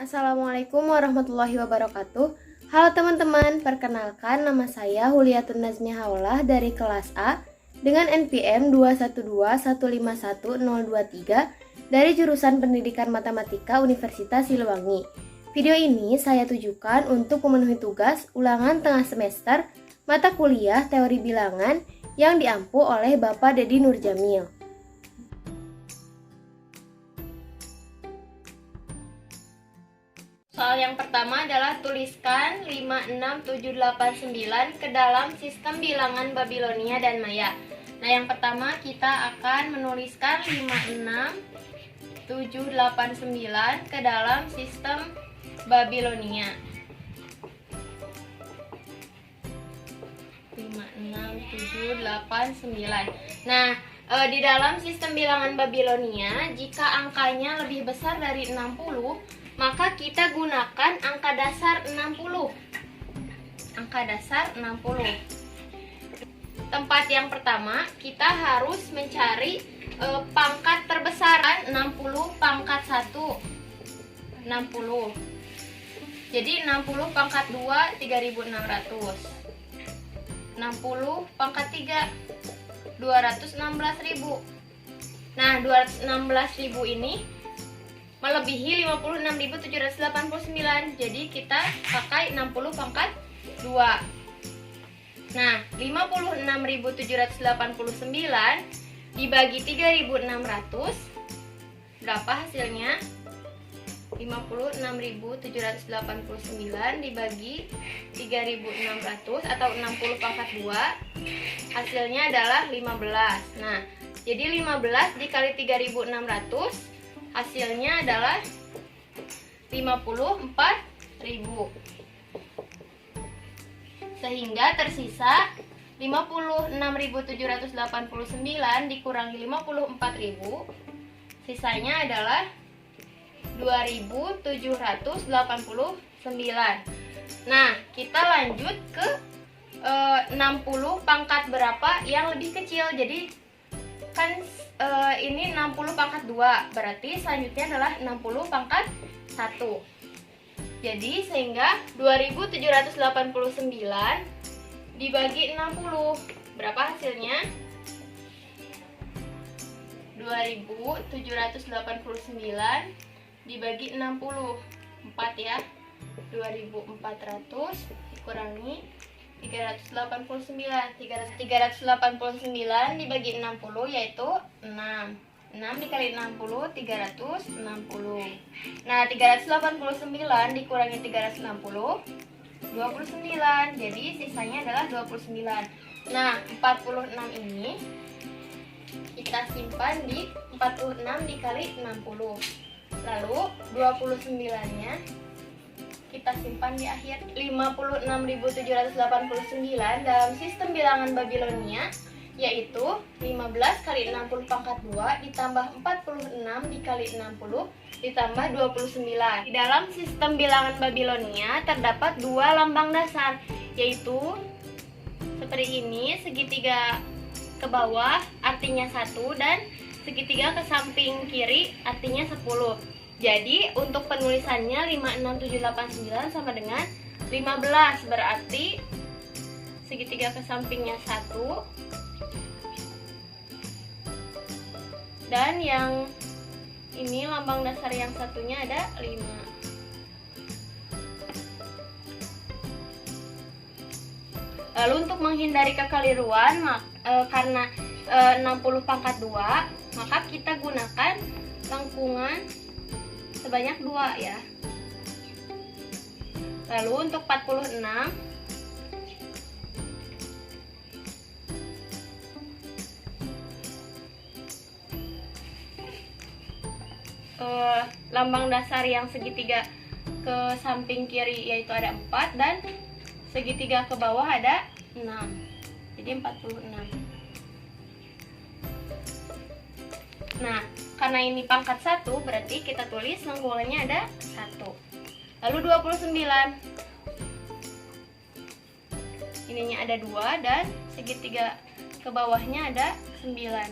Assalamualaikum warahmatullahi wabarakatuh. Halo teman-teman, perkenalkan nama saya Huliatun Nazmiah Haulah dari kelas A dengan NPM 212151023 dari jurusan Pendidikan Matematika Universitas Siliwangi. Video ini saya tujukan untuk memenuhi tugas ulangan tengah semester mata kuliah Teori Bilangan yang diampu oleh Bapak Dedi Nurjamil. Soal yang pertama adalah tuliskan 56789 ke dalam sistem bilangan Babilonia dan Maya. Nah, yang pertama kita akan menuliskan 56789 ke dalam sistem Babilonia. 56789. Nah, di dalam sistem bilangan Babilonia, jika angkanya lebih besar dari 60, maka kita gunakan angka dasar 60. Angka dasar 60. Tempat yang pertama, kita harus mencari pangkat terbesar. 60 pangkat 1. 60. Jadi 60 pangkat 2 3600. 60 pangkat 3 216.000. Nah, 216.000 ini melebihi 56.789. Jadi kita pakai 60 pangkat 2. Nah, 56.789 dibagi 3.600 berapa hasilnya? 56.789 dibagi 3.600 atau 60 pangkat 2 hasilnya adalah 15. Nah, jadi 15 dikali 3.600 hasilnya adalah 54.000. Sehingga tersisa 56.789 dikurangi 54.000, sisanya adalah 2.789. Nah, kita lanjut ke 60 pangkat berapa yang lebih kecil. Jadi kan ini 60 pangkat 2, berarti selanjutnya adalah 60 pangkat 1. Jadi sehingga 2789 dibagi 60 berapa hasilnya? 2789 dibagi 60 4 ya. 2400 dikurangi 389 dibagi 60 yaitu 6 dikali 60 360. Nah, 389 dikurangi 360 29. Jadi sisanya adalah 29. Nah, 46 ini kita simpan di 46 dikali 60. Lalu 29-nya kita simpan di akhir. 56.789 dalam sistem bilangan Babilonia yaitu 15 kali 60 pangkat 2 ditambah 46 dikali 60 ditambah 29. Di dalam sistem bilangan Babilonia terdapat dua lambang dasar, yaitu seperti ini, segitiga ke bawah artinya 1 dan segitiga ke samping kiri artinya 10. Jadi untuk penulisannya 56789 sama dengan 15, berarti segitiga ke sampingnya 1 dan yang ini lambang dasar yang satunya ada 5. Lalu untuk menghindari kekeliruan karena 60 pangkat 2, maka kita gunakan lengkungan sebanyak 2 ya. Lalu untuk 46 lambang dasar yang segitiga ke samping kiri yaitu ada 4 dan segitiga ke bawah ada 6. Jadi 46. Nah, karena ini pangkat 1 berarti kita tulis lengkungannya ada 1. Lalu 29. Ininya ada 2 dan segitiga ke bawahnya ada 9.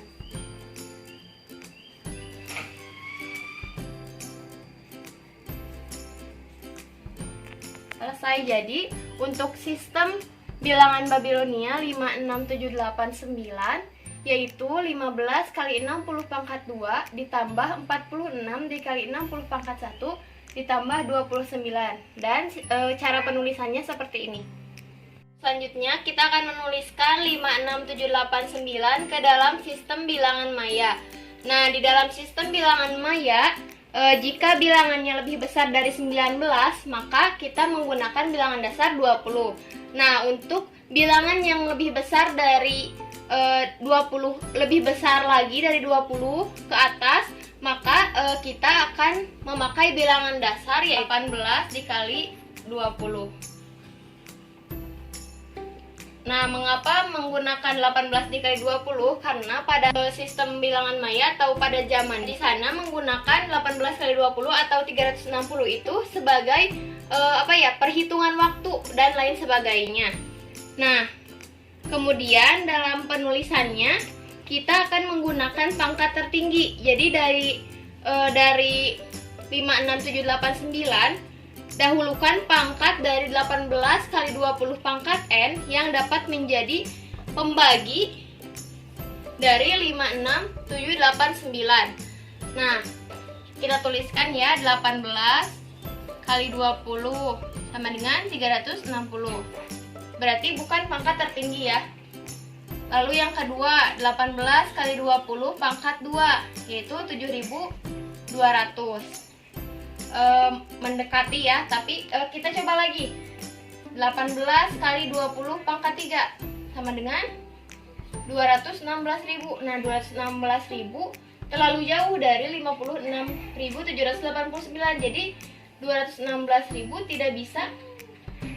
Selesai. Jadi untuk sistem bilangan Babilonia 56789 yaitu 15 kali 60 pangkat 2 ditambah 46 dikali 60 pangkat 1 ditambah 29. Dan cara penulisannya seperti ini. Selanjutnya kita akan menuliskan 56789 ke dalam sistem bilangan maya. Nah, di dalam sistem bilangan maya, jika bilangannya lebih besar dari 19, maka kita menggunakan bilangan dasar 20. Nah, untuk bilangan yang lebih besar dari 20, lebih besar lagi dari 20 ke atas, maka kita akan memakai bilangan dasar yaitu 18 dikali 20. Nah, mengapa menggunakan 18 dikali 20? Karena pada sistem bilangan maya atau pada zaman di sana menggunakan 18 kali 20 atau 360 itu sebagai perhitungan waktu dan lain sebagainya. Nah, kemudian dalam penulisannya kita akan menggunakan pangkat tertinggi. Jadi dari 56789 dahulukan pangkat dari 18 kali 20 pangkat N yang dapat menjadi pembagi dari 56789. Nah, kita tuliskan ya, 18 kali 20 sama dengan 360. Berarti bukan pangkat tertinggi ya. Lalu yang kedua, 18 kali 20 pangkat 2 yaitu 7200. Mendekati ya, tapi kita coba lagi. 18 kali 20 pangkat 3 sama dengan 216.000. Nah, 216.000 terlalu jauh dari 56.789. Jadi 216.000 tidak bisa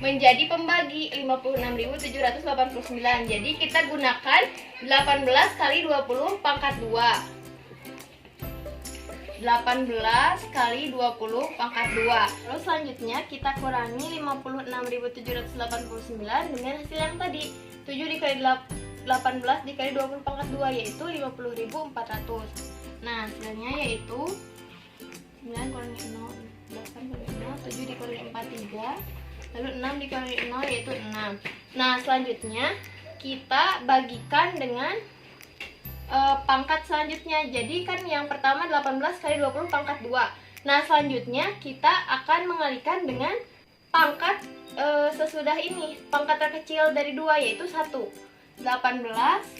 menjadi pembagi 56.789. Jadi kita gunakan 18 kali 20 pangkat 2. 18 kali 20 pangkat 2. Lalu selanjutnya kita kurangi 56.789 dengan hasil yang tadi, 7 dikali 18 dikali 20 pangkat 2 yaitu 50.400. Nah, hasilnya yaitu 9 kurangi 0, 8 kurangi 0, 7 dikurangi 4, 3. Lalu 6 dikurangi 0 yaitu 6. Nah, selanjutnya kita bagikan dengan pangkat selanjutnya. Jadi kan yang pertama 18 kali 20 pangkat 2. Nah, selanjutnya kita akan mengalihkan dengan pangkat sesudah ini, pangkat terkecil dari 2 yaitu 1. 18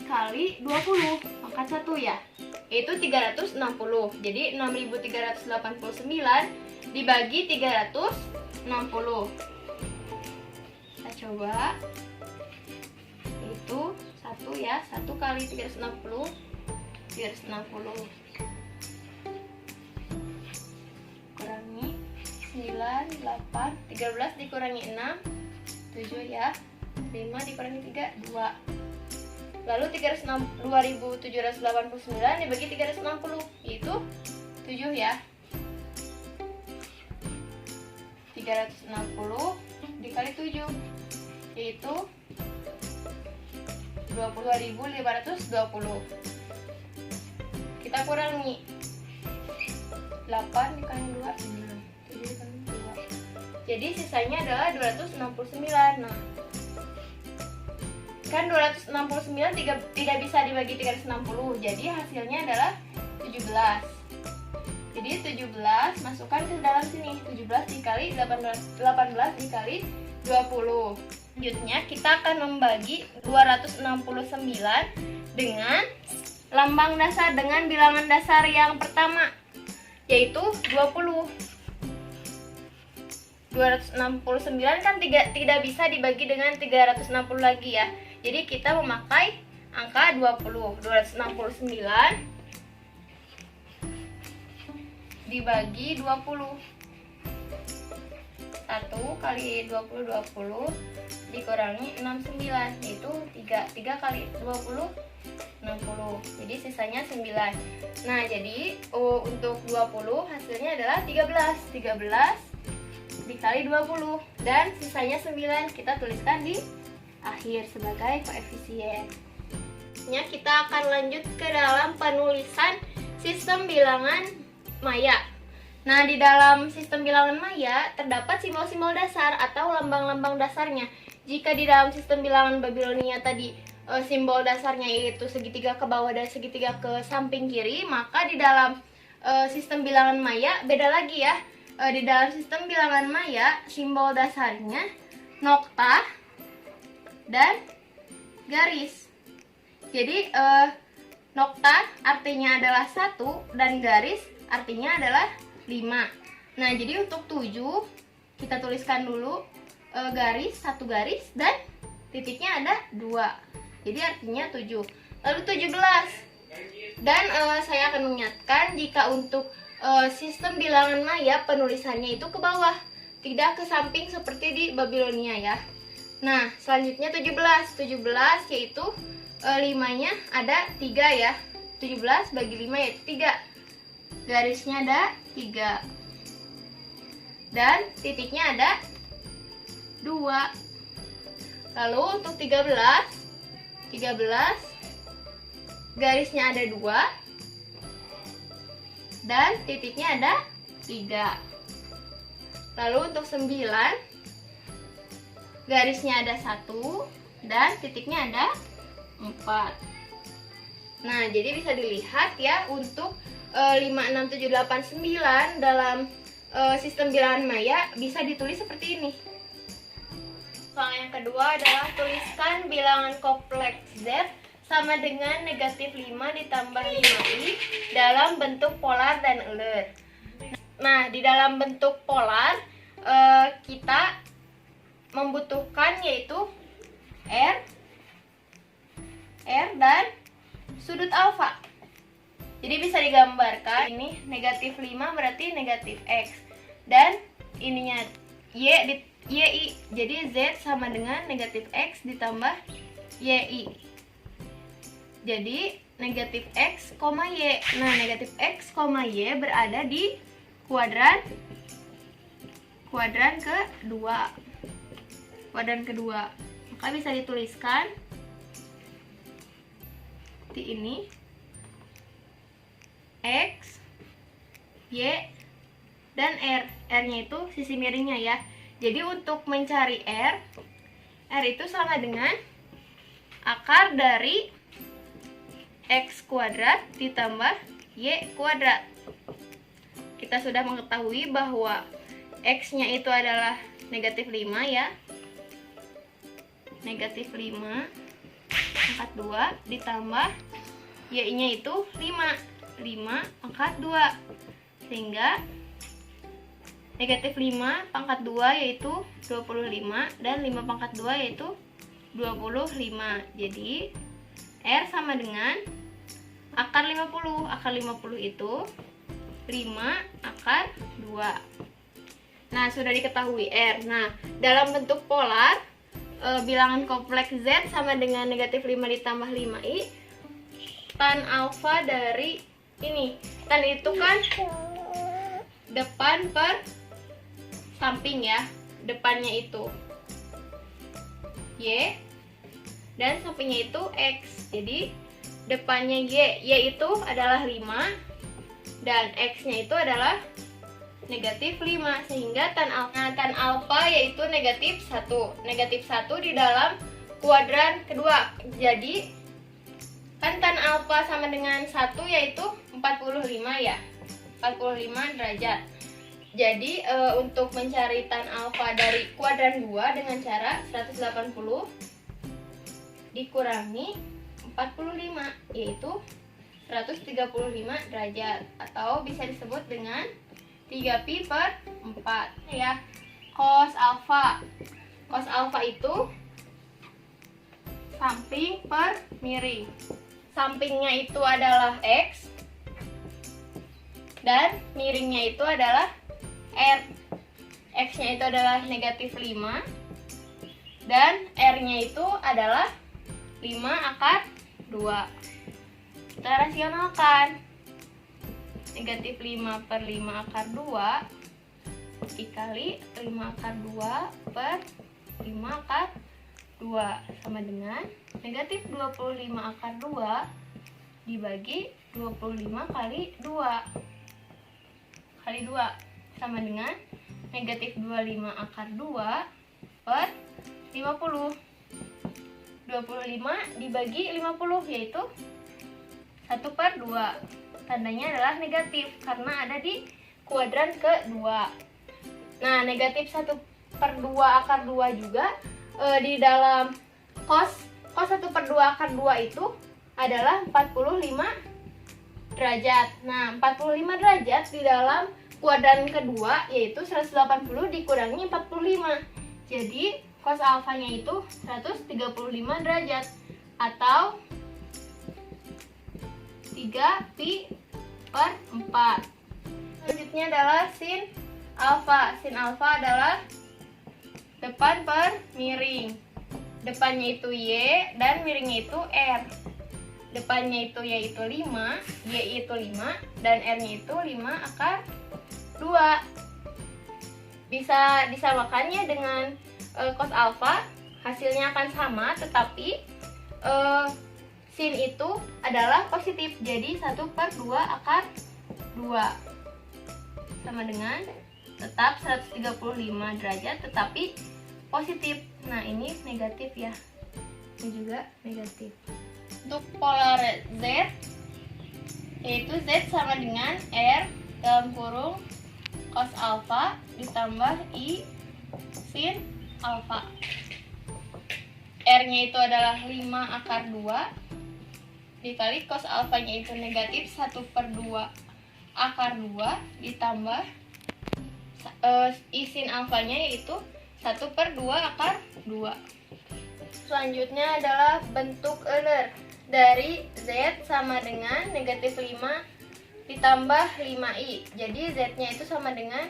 kali 20 pangkat 1 ya, yaitu 360. Jadi 6.389 dibagi 360. Kita coba. Itu 1 ya, 1 kali 360 kurangi 9, 8, 13 dikurangi 6, 7 ya, 5 dikurangi 3, 2. Lalu 2.789 dibagi 360 yaitu 7 ya. 360 dikali 7 yaitu 22.520. Kita kurangi 8 dikali 2, 6, 7 dikali 2. Jadi sisanya adalah 269. Nah, kan 269 tidak bisa dibagi 360. Jadi hasilnya adalah 17. Jadi 17 masukkan ke dalam sini. 17 dikali 18 dikali 20. Selanjutnya kita akan membagi 269 dengan lambang dasar dengan bilangan dasar yang pertama yaitu 20. 269 kan tidak bisa dibagi dengan 360 lagi ya. Jadi kita memakai angka 20. 269 dibagi 20. 1 kali 20 dikurangi 69 yaitu 3 kali 20 60. Jadi sisanya 9. Nah, jadi untuk 20 hasilnya adalah 13 dikali 20 dan sisanya 9. Kita tuliskan di akhir sebagai koefisien. Kita akan lanjut ke dalam penulisan sistem bilangan maya. Nah, di dalam sistem bilangan maya terdapat simbol-simbol dasar atau lambang-lambang dasarnya. Jika di dalam sistem bilangan Babilonia tadi simbol dasarnya yaitu segitiga ke bawah dan segitiga ke samping kiri, maka di dalam sistem bilangan maya beda lagi ya. Di dalam sistem bilangan maya simbol dasarnya nokta dan garis. Jadi nokta artinya adalah 1 dan garis artinya adalah 5. Nah, jadi untuk 7 kita tuliskan dulu garis, 1 garis dan titiknya ada 2. Jadi artinya 7. Lalu 17. Dan saya akan mengingatkan jika untuk sistem bilangan maya penulisannya itu ke bawah, tidak ke samping seperti di Babilonia ya. Nah, selanjutnya 17. 17 yaitu 5-nya ada 3 ya. 17 bagi 5 yaitu 3. Garisnya ada 3 dan titiknya ada 2. Lalu untuk 13 garisnya ada 2 dan titiknya ada 3. Lalu untuk 9 garisnya ada 1 dan titiknya ada 4. Nah, jadi bisa dilihat ya untuk 5, 6, 7, 8, 9 dalam sistem bilangan maya bisa ditulis seperti ini. Soal yang kedua adalah tuliskan bilangan kompleks Z sama dengan negatif 5 ditambah 5i dalam bentuk polar dan euler. Nah, di dalam bentuk polar kita membutuhkan yaitu R dan sudut alfa. Jadi bisa digambarkan ini negatif 5 berarti negatif X dan ininya YI. Jadi Z sama dengan negatif X ditambah YI. Jadi negatif X, Y. Nah, negatif X, Y berada di kuadran kedua. Kuadran kedua. Maka bisa dituliskan seperti ini. X, Y, dan R. R-nya itu sisi miringnya ya. Jadi untuk mencari R itu sama dengan akar dari X kuadrat ditambah Y kuadrat. Kita sudah mengetahui bahwa X-nya itu adalah negatif 5 ya. Negatif 5 pangkat 2 ditambah Y-nya itu 5 pangkat 2, sehingga negatif 5 pangkat 2 yaitu 25 dan 5 pangkat 2 yaitu 25. Jadi R sama dengan akar 50. Akar 50 itu 5 akar 2. Nah, sudah diketahui R. Nah, dalam bentuk polar bilangan kompleks Z sama dengan negatif 5 ditambah 5i, tan alfa dari ini, tan itu kan depan per samping ya, depannya itu Y dan sampingnya itu X. Jadi depannya Y itu adalah 5 dan X-nya itu adalah negatif 5, sehingga tan alfa yaitu negatif 1. Negatif 1 di dalam kuadran kedua. Jadi kan tan alfa sama dengan 1 yaitu 45 ya, 45 derajat. Jadi untuk mencari tan alfa dari kuadran 2 dengan cara 180 dikurangi 45 yaitu 135 derajat, atau bisa disebut dengan 3pi per 4 ya. Cos alfa itu samping per miring. Sampingnya itu adalah X dan miringnya itu adalah R. X-nya itu adalah negatif 5 dan R-nya itu adalah 5 akar 2. Kita rasionalkan. Negatif 5 per 5 akar 2 dikali 5 akar 2 per 5 akar 2 sama dengan negatif 25 akar 2 dibagi 25 kali 2. dikali 2 sama dengan negatif 25 akar 2 per 50. 25 dibagi 50 yaitu 1/2. Tandanya adalah negatif karena ada di kuadran kedua. Nah, negatif 1/2 akar 2 juga di dalam cos 1/2 akar 2 itu adalah 45 derajat. Nah, 45 derajat di dalam kuadran kedua yaitu 180 dikurangi 45. Jadi, cos alfanya itu 135 derajat atau 3pi/4. Selanjutnya adalah sin alfa. Sin alfa adalah depan per miring. Depannya itu Y dan miringnya itu R. Depannya itu Y itu 5, Y itu 5, dan R-nya itu 5 akar 2. Bisa disamakannya dengan cos alfa, hasilnya akan sama, tetapi sin itu adalah positif, jadi 1/2 akar 2 sama dengan tetap 135 derajat tetapi positif. Nah, ini negatif ya, ini juga negatif. Untuk polar Z yaitu Z sama dengan R dalam kurung cos alfa ditambah I sin alfa. R-nya itu adalah 5 akar 2 dikali cos alfanya itu negatif 1/2 akar 2 ditambah I sin alfanya yaitu 1/2 akar 2. Selanjutnya adalah bentuk Euler dari Z sama dengan negatif 5 ditambah 5i. Jadi Z-nya itu sama dengan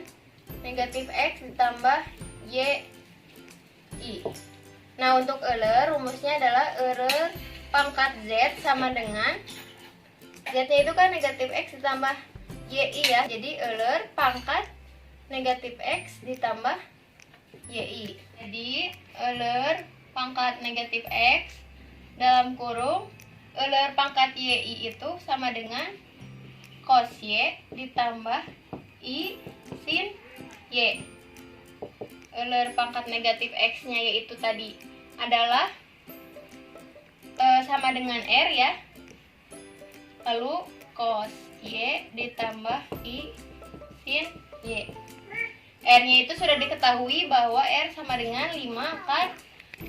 negatif X ditambah YI. Nah, untuk Euler rumusnya adalah Euler pangkat Z sama dengan Z-nya itu kan negatif X ditambah YI ya. Jadi Euler pangkat negatif X ditambah YI. Jadi Euler pangkat negatif X dalam kurung Euler pangkat YI itu sama dengan cos Y ditambah I sin Y. Euler pangkat negatif X-nya yaitu tadi adalah sama dengan R ya. Lalu cos Y ditambah I sin Y. R-nya itu sudah diketahui bahwa R sama dengan 5 akar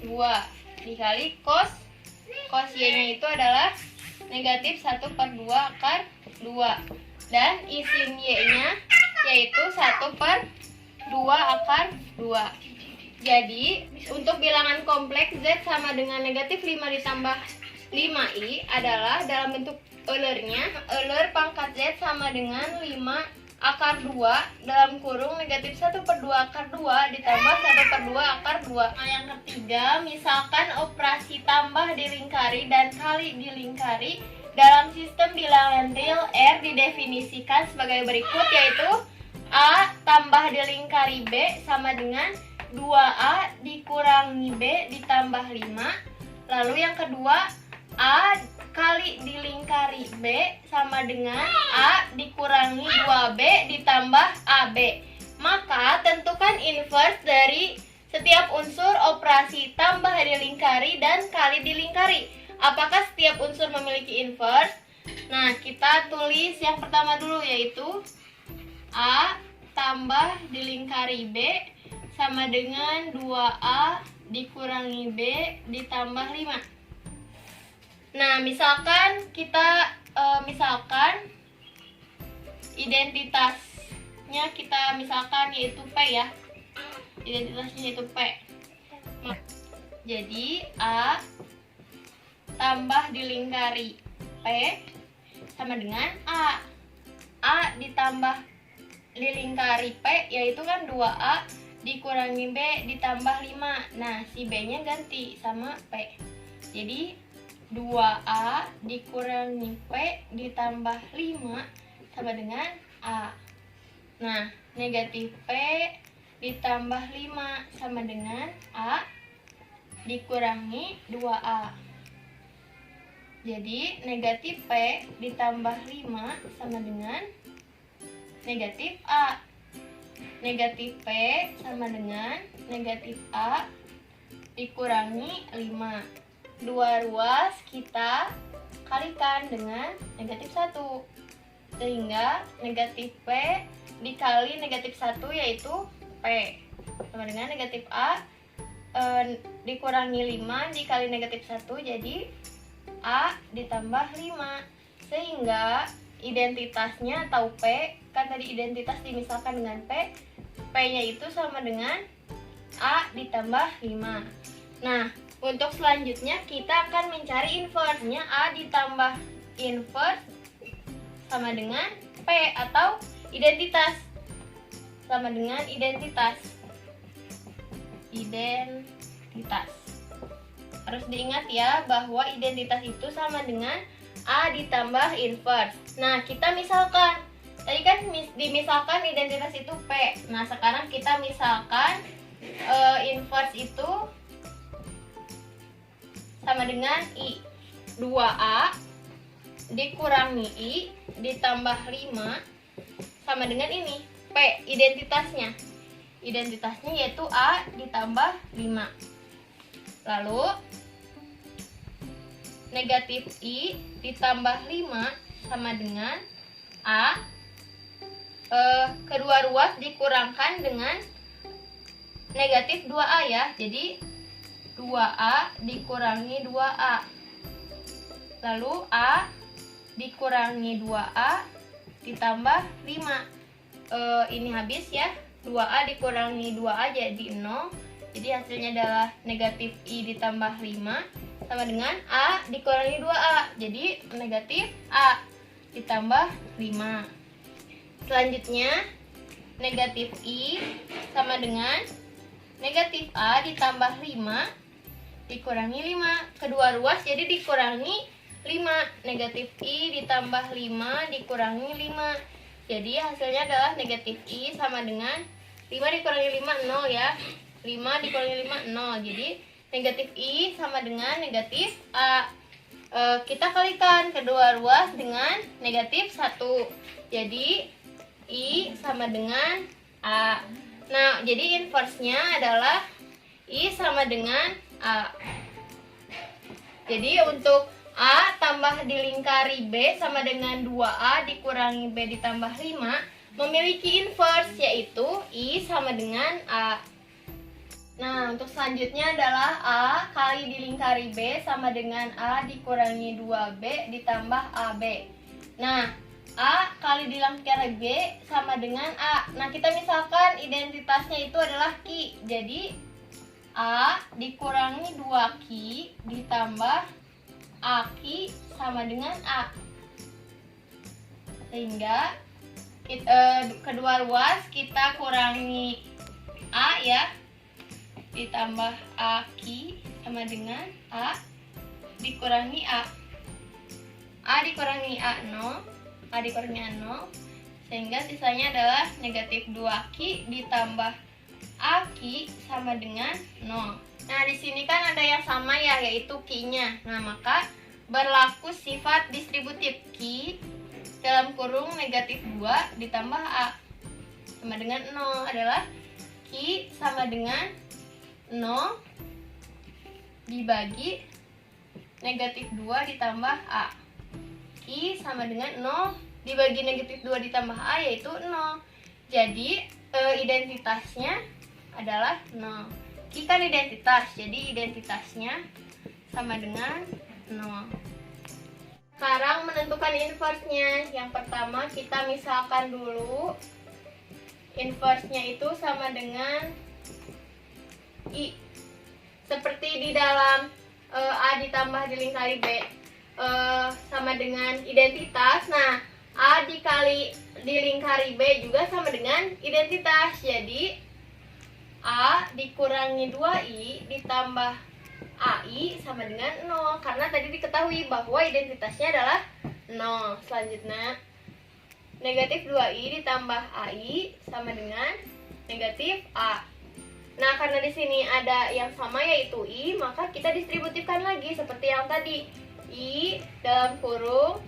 2 dikali cos Y-nya itu adalah negatif 1/2 akar 2 dan I sin Y-nya yaitu 1/2 akar 2. Jadi untuk bilangan kompleks Z sama dengan negatif 5 ditambah 5i adalah dalam bentuk Eulernya Euler pangkat Z sama dengan 5 akar 2 dalam kurung negatif 1/2 akar 2 ditambah 1/2 akar 2. Nah, yang ketiga, misalkan operasi tambah dilingkari dan kali dilingkari dalam sistem bilangan real R didefinisikan sebagai berikut, yaitu A tambah dilingkari B sama dengan 2A dikurangi B ditambah 5. Lalu yang kedua, A kali dilingkari B sama dengan A dikurangi 2B ditambah AB. Maka tentukan inverse dari setiap unsur operasi tambah dilingkari dan kali dilingkari. Apakah setiap unsur memiliki inverse? Nah, kita tulis yang pertama dulu, yaitu A tambah dilingkari B sama dengan 2A dikurangi B ditambah 5. Nah, misalkan kita identitasnya kita misalkan yaitu P ya. Identitasnya yaitu P. Jadi A tambah dilingkari P sama dengan A. A ditambah dilingkari P yaitu kan 2A dikurangi B ditambah 5. Nah, si B-nya ganti sama P. Jadi 2A dikurangi P ditambah 5 sama dengan A. Nah, negatif P ditambah 5 sama dengan A dikurangi 2A. Jadi negatif P ditambah 5 sama dengan negatif A. Negatif P sama dengan negatif A dikurangi 5. Dua ruas kita kalikan dengan negatif 1. Sehingga negatif P dikali negatif 1 yaitu P. Sama dengan negatif A dikurangi 5 dikali negatif 1 jadi A ditambah 5. Sehingga identitasnya atau P, kan tadi identitas dimisalkan dengan P, P-nya itu sama dengan A ditambah 5. Nah, untuk selanjutnya kita akan mencari inverse-nya. A ditambah inverse sama dengan P atau identitas. Sama dengan identitas. Identitas. Harus diingat ya bahwa identitas itu sama dengan A ditambah inverse. Nah, kita misalkan, tadi kan dimisalkan identitas itu P. Nah, sekarang kita misalkan inverse itu sama dengan I. 2A dikurangi I ditambah 5 sama dengan ini, P, identitasnya. Identitasnya yaitu A ditambah 5. Lalu negatif I ditambah 5 sama dengan A. Kedua ruas dikurangkan dengan negatif 2A ya. Jadi 2A dikurangi 2A. Lalu A dikurangi 2A ditambah 5. Ini habis ya. 2A dikurangi 2A jadi 0. Jadi hasilnya adalah negatif I ditambah 5 sama dengan A dikurangi 2A. Jadi negatif A ditambah 5. Selanjutnya negatif I sama dengan negatif A ditambah 5 dikurangi 5. Kedua ruas jadi dikurangi 5. Negatif I ditambah 5 dikurangi 5. Jadi hasilnya adalah negatif I sama dengan 5 dikurangi 5, 0 ya. 5 dikurangi 5, 0. Jadi negatif I sama dengan negatif A. Kita kalikan kedua ruas dengan negatif 1. Jadi I sama dengan A. Nah, jadi inverse-nya adalah I sama dengan A. Jadi untuk A tambah dilingkari B sama dengan 2A dikurangi B ditambah 5 memiliki inverse yaitu I sama dengan A. Nah, untuk selanjutnya adalah A kali dilingkari B sama dengan A dikurangi 2B ditambah AB. Nah, A kali dilingkari B sama dengan A. Nah, kita misalkan identitasnya itu adalah Q. Jadi, A dikurangi 2Q ditambah AK sama dengan A. Sehingga kedua ruas kita kurangi A ya. Ditambah AK sama dengan A dikurangi A. A dikurangi A 0. A dikurangi A 0. Sehingga sisanya adalah negatif 2Q ditambah AK sama dengan 0. Nah, di sini kan ada yang sama ya, yaitu Q-nya. Nah, maka berlaku sifat distributif Q dalam kurung negatif 2 ditambah A sama dengan 0 adalah Q sama dengan 0 dibagi negatif 2 ditambah A. Q sama dengan 0 dibagi negatif 2 ditambah A yaitu 0. Jadi identitasnya adalah 0. Q kan identitas, jadi identitasnya sama dengan 0. Sekarang menentukan inverse-nya. Yang pertama kita misalkan dulu inverse-nya itu sama dengan I. Seperti di dalam A ditambah dilingkari B sama dengan identitas. Nah, A dikali dilingkari B juga sama dengan identitas. Jadi A dikurangi 2I ditambah AI sama dengan 0. Karena tadi diketahui bahwa identitasnya adalah 0. Selanjutnya negatif 2I ditambah AI sama dengan negatif A. Nah, karena di sini ada yang sama yaitu I, maka kita distributifkan lagi seperti yang tadi. I dalam kurung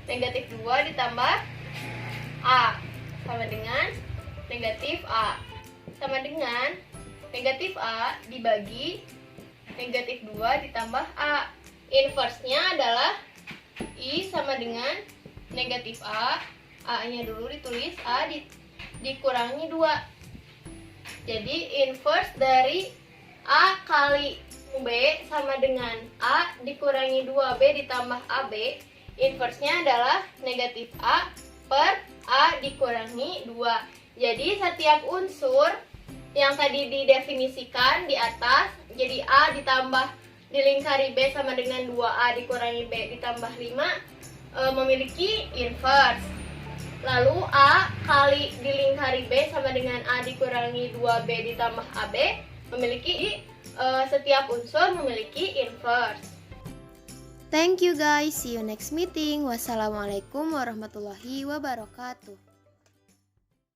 negatif 2 ditambah A. sama dengan negatif A. Sama dengan negatif A dibagi negatif 2 ditambah A. Inverse-nya adalah I sama dengan negatif A. A-nya dulu ditulis, A dikurangi 2. Jadi inverse dari A kali B sama dengan A dikurangi 2B ditambah AB. Inverse-nya adalah negatif A per A dikurangi 2. Jadi setiap unsur yang tadi didefinisikan di atas, jadi A ditambah dilingkari B sama dengan 2A dikurangi B ditambah 5 memiliki inverse. Lalu A kali dilingkari B sama dengan A dikurangi 2B ditambah AB memiliki setiap unsur memiliki inverse. Thank you guys, see you next meeting. Wassalamualaikum warahmatullahi wabarakatuh.